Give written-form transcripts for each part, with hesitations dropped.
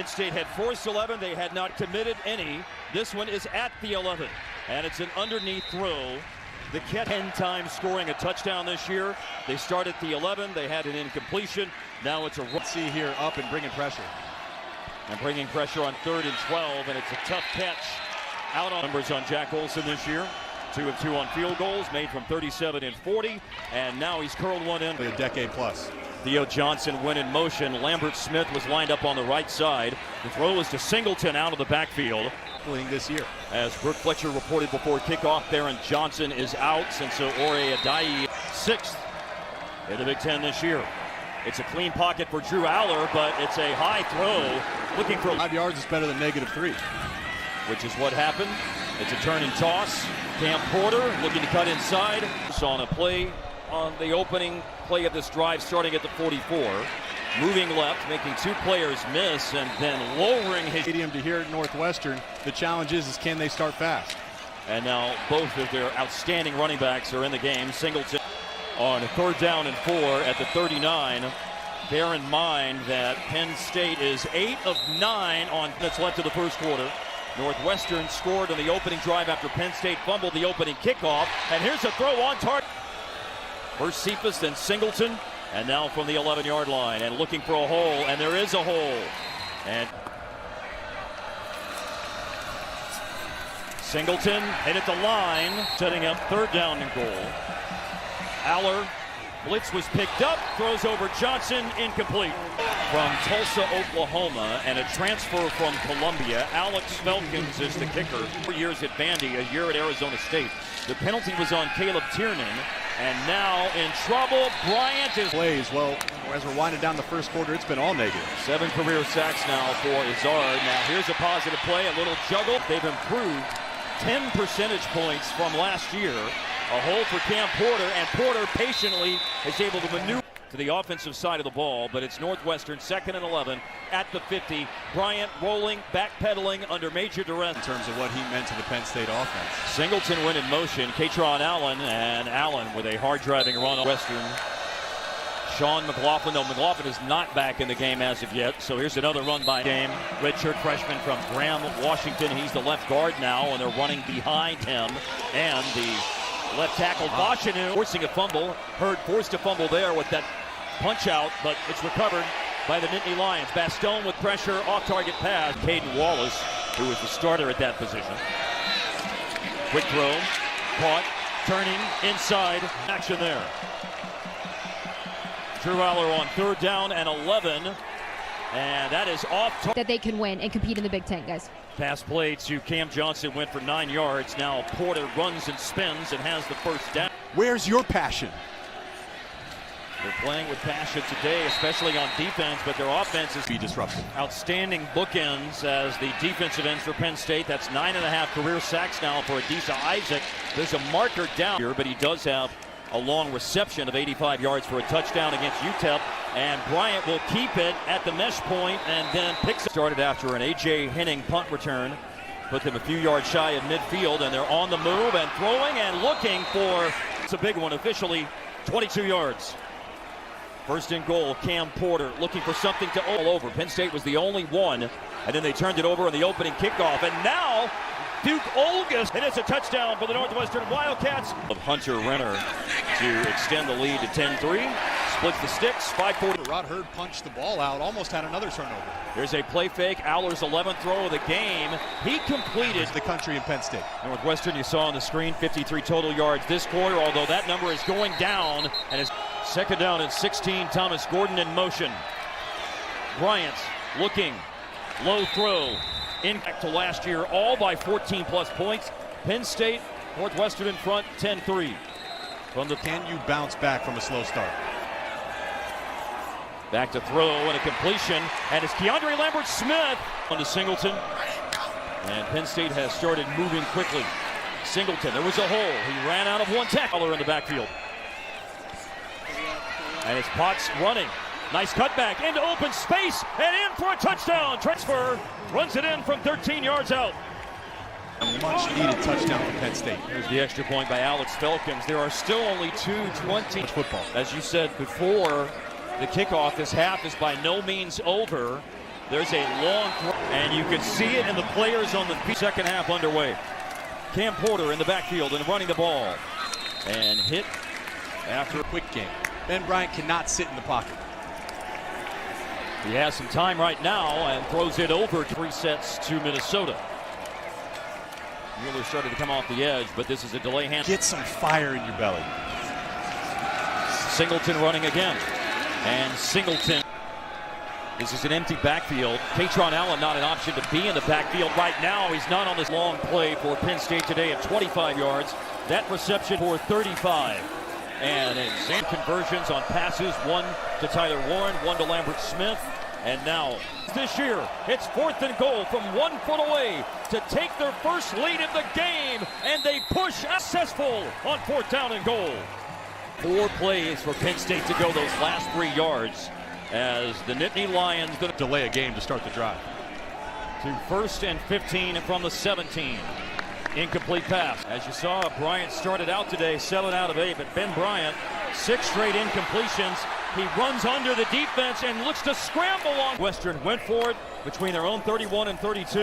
Penn State had forced 11. They had not committed any. This one is at the 11. And it's an underneath throw. The Cat 10 times scoring a touchdown this year. They start at the 11. They had an incompletion. Now it's a run. See here up and bringing pressure. And bringing pressure on 3rd and 12. And it's a tough catch out on numbers on Jack Olson this year. 2 of 2 on field goals, made from 37 and 40. And now he's curled one in. A decade plus. Theo Johnson went in motion. Lambert Smith was lined up on the right side. The throw is to Singleton out of the backfield. This year. As Brooke Fletcher reported before kickoff, Theron Johnson is out. Since Ore Adai, 6th in the Big Ten this year. It's a clean pocket for Drew Aller, but it's a high throw. Looking for 5 yards is better than -3. Which is what happened. It's a turn and toss. Cam Porter looking to cut inside. On a play on the opening play of this drive, starting at the 44. Moving left, making 2 players miss, and then lowering his stadium to here at Northwestern. The challenge is can they start fast? And now both of their outstanding running backs are in the game. Singleton on 3rd down and 4 at the 39. Bear in mind that Penn State is 8 of 9 on that's left of the first quarter. Northwestern scored on the opening drive after Penn State fumbled the opening kickoff. And here's a throw on target. First Cephas, then Singleton. And now from the 11-yard line and looking for a hole, and there is a hole. And Singleton hit at the line, setting up 3rd down and goal. Aller, blitz was picked up, throws over Johnson, incomplete. From Tulsa, Oklahoma, and a transfer from Columbia, Alex Felkins is the kicker. 4 years at Vandy, a year at Arizona State. The penalty was on Caleb Tiernan. And now in trouble, Bryant is plays. Well, as we're winding down the first quarter, it's been all negative. 7 career sacks now for Izzard. Now here's a positive play, a little juggle. They've improved 10 percentage points from last year. A hole for Cam Porter, and Porter patiently is able to maneuver to the offensive side of the ball, but it's Northwestern 2nd and 11 at the 50. Bryant rolling, backpedaling under major duress. In terms of what he meant to the Penn State offense. Singleton went in motion, Katron Allen, and Allen with a hard driving run on Western. Sean McLaughlin, though McLaughlin is not back in the game as of yet, so here's another run by game. Redshirt freshman from Graham, Washington. He's the left guard now, and they're running behind him. And the left tackle, Boschanu, forcing a fumble. Hurd forced a fumble there with that punch out, but it's recovered by the Nittany Lions. Bastone with pressure, off-target pass. Caden Wallace, who was the starter at that position. Quick throw, caught, turning, inside, action there. Drew Aller on 3rd down and 11, and that is off target. That they can win and compete in the Big Ten, guys. Pass play to Cam Johnson went for 9 yards. Now Porter runs and spins and has the first down. Where's your passion? They're playing with passion today, especially on defense, but their offense is be disruptive. Outstanding bookends as the defensive ends for Penn State. That's 9.5 career sacks now for Adisa Isaac. There's a marker down here, but he does have a long reception of 85 yards for a touchdown against UTEP. And Bryant will keep it at the mesh point and then picks it. Started after an A.J. Henning punt return. Put them a few yards shy of midfield, and they're on the move and throwing and looking for, it's a big one, officially 22 yards. First and goal, Cam Porter looking for something to all over. Penn State was the only one, and then they turned it over on the opening kickoff. And now Duke Olgas, and it's a touchdown for the Northwestern Wildcats. Of Hunter Renner to extend the lead to 10-3. Splits the sticks, 5-4. Rod Hurd punched the ball out, almost had another turnover. There's a play fake, Aller's 11th throw of the game. He completed. The country in Penn State. Northwestern, you saw on the screen, 53 total yards this quarter, although that number is going down. And it's 2nd down and 16, Thomas Gordon in motion. Bryant looking, low throw. Back to last year, all by 14-plus points. Penn State, Northwestern in front, 10-3. Can you bounce back from a slow start? Back to throw and a completion, and it's Keandre Lambert-Smith on to Singleton. And Penn State has started moving quickly. Singleton, there was a hole. He ran out of one tackler in the backfield. And it's Potts running. Nice cutback into open space and in for a touchdown. Transfer runs it in from 13 yards out. A much needed touchdown for Penn State. There's the extra point by Alex Felkins. There are still only 2:20. Football. As you said before the kickoff, this half is by no means over. There's a long throw, and you can see it in the players on the field. Second half underway. Cam Porter in the backfield and running the ball. And hit after a quick game. Ben Bryant cannot sit in the pocket. He has some time right now and throws it over. 3 sets to Minnesota. Mueller started to come off the edge, but this is a delay hand. Get some fire in your belly. Singleton running again. And Singleton. This is an empty backfield. Katron Allen not an option to be in the backfield right now. He's not on this long play for Penn State today at 25 yards. That reception for 35. And in conversions on passes, 1 to Tyler Warren, 1 to Lambert Smith. And now this year, it's 4th and goal from 1 foot away to take their first lead in the game. And they push successful on 4th down and goal. 4 plays for Penn State to go those last 3 yards. As the Nittany Lions delay a game to start the drive. To 1st and 15 from the 17. Incomplete pass. As you saw, Bryant started out today 7 out of 8, but Ben Bryant 6 straight incompletions. He runs under the defense and looks to scramble on. Western went for it between their own 31 and 32,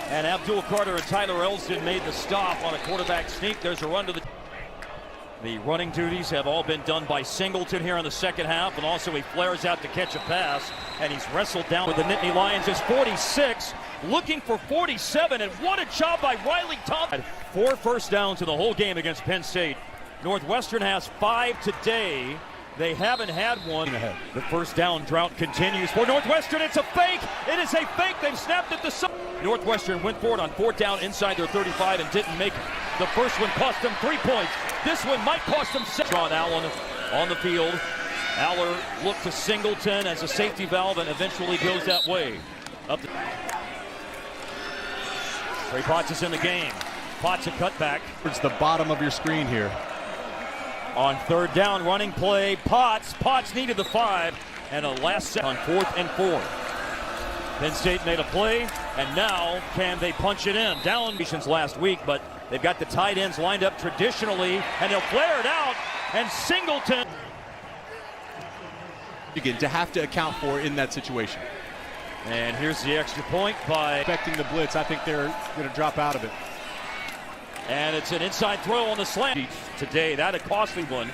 and Abdul Carter and Tyler Elston made the stop on a quarterback sneak. There's a run to the. The running duties have all been done by Singleton here in the second half, and also he flares out to catch a pass, and he's wrestled down with the Nittany Lions. Is 46, looking for 47, and what a job by Riley Thompson. 4 first downs in the whole game against Penn State. Northwestern has 5 today. They haven't had one. The first down drought continues for Northwestern. It's a fake. It is a fake. They've snapped it to Northwestern went for it on 4th down inside their 35 and didn't make it. The first one cost them 3 points. This one might cost them 6. Ron Allen on the field. Aller looked to Singleton as a safety valve and eventually goes that way. Up to Trey Potts is in the game. Potts a cutback. It's the bottom of your screen here. On 3rd down, running play, Potts needed the 5, and a last set on 4th and 4. Penn State made a play, and now can they punch it in? Down last week, but they've got the tight ends lined up traditionally, and they'll flare it out, and Singleton. Again, to have to account for in that situation. And here's the extra point by expecting the blitz. I think they're going to drop out of it. And it's an inside throw on the slant. Today, that a costly one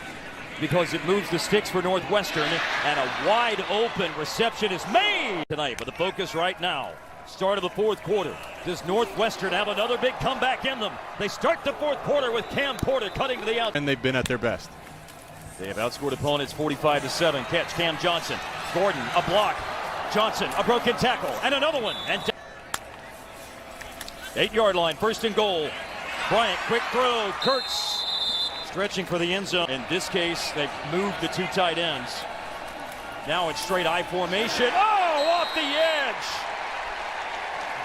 because it moves the sticks for Northwestern, and a wide open reception is made tonight. But the focus right now, start of the 4th quarter. Does Northwestern have another big comeback in them? They start the 4th quarter with Cam Porter cutting to the outside. And they've been at their best. They have outscored opponents 45-7. Catch Cam Johnson. Gordon, a block. Johnson, a broken tackle, and another one. And 8-yard line, 1st and goal. Bryant, quick throw. Kurtz stretching for the end zone. In this case, they've moved the 2 tight ends. Now it's straight I formation. Oh, off the edge.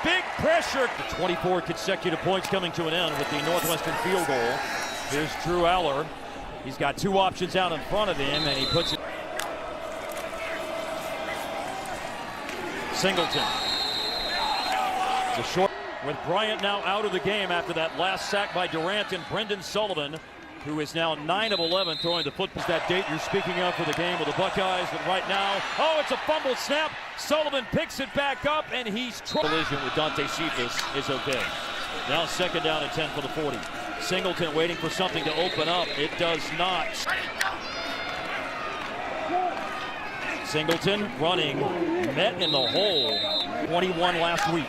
Big pressure. 24 consecutive points coming to an end with the Northwestern field goal. Here's Drew Aller. He's got 2 options out in front of him, and he puts it. Singleton. It's a short. With Bryant now out of the game after that last sack by Durant, and Brendan Sullivan, who is now 9 of 11 throwing the football. That date you're speaking of for the game with the Buckeyes, but right now, oh, it's a fumble snap. Sullivan picks it back up, and he's collision with Dante Cephas is okay. Now 2nd down and 10 for the 40. Singleton waiting for something to open up. It does not. Singleton running, met in the hole. 21 last week.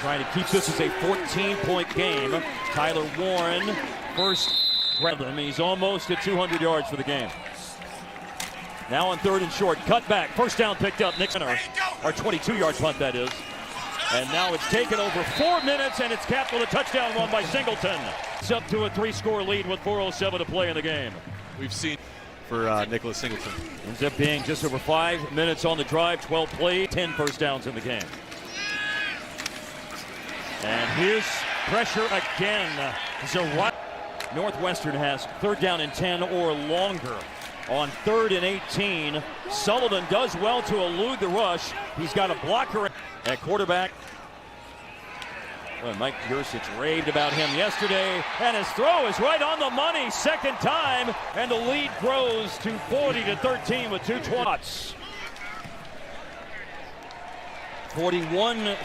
Trying to keep this as a 14-point game. Tyler Warren first grab him. He's almost at 200 yards for the game. Now on 3rd and short, cut back. First down picked up. Nixon, our 22-yard punt, that is. And now it's taken over 4 minutes, and it's capped with a touchdown run by Singleton. It's up to a 3-score lead with 4:07 to play in the game. We've seen for Nicholas Singleton. Ends up being just over 5 minutes on the drive, 12 plays, 10 first downs in the game. And here's pressure again. Northwestern has 3rd down and 10 or longer. On 3rd and 18, Sullivan does well to elude the rush. He's got a blocker at quarterback. Well, Mike Yursich raved about him yesterday, and his throw is right on the money, 2nd time, and the lead grows to 40-13 with 2:20. 41-13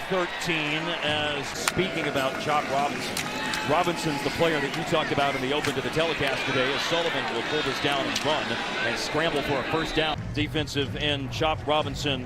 as speaking about Chop Robinson. Robinson's the player that you talked about in the open to the telecast today, as Sullivan will pull this down and run and scramble for a first down. Defensive end Chop Robinson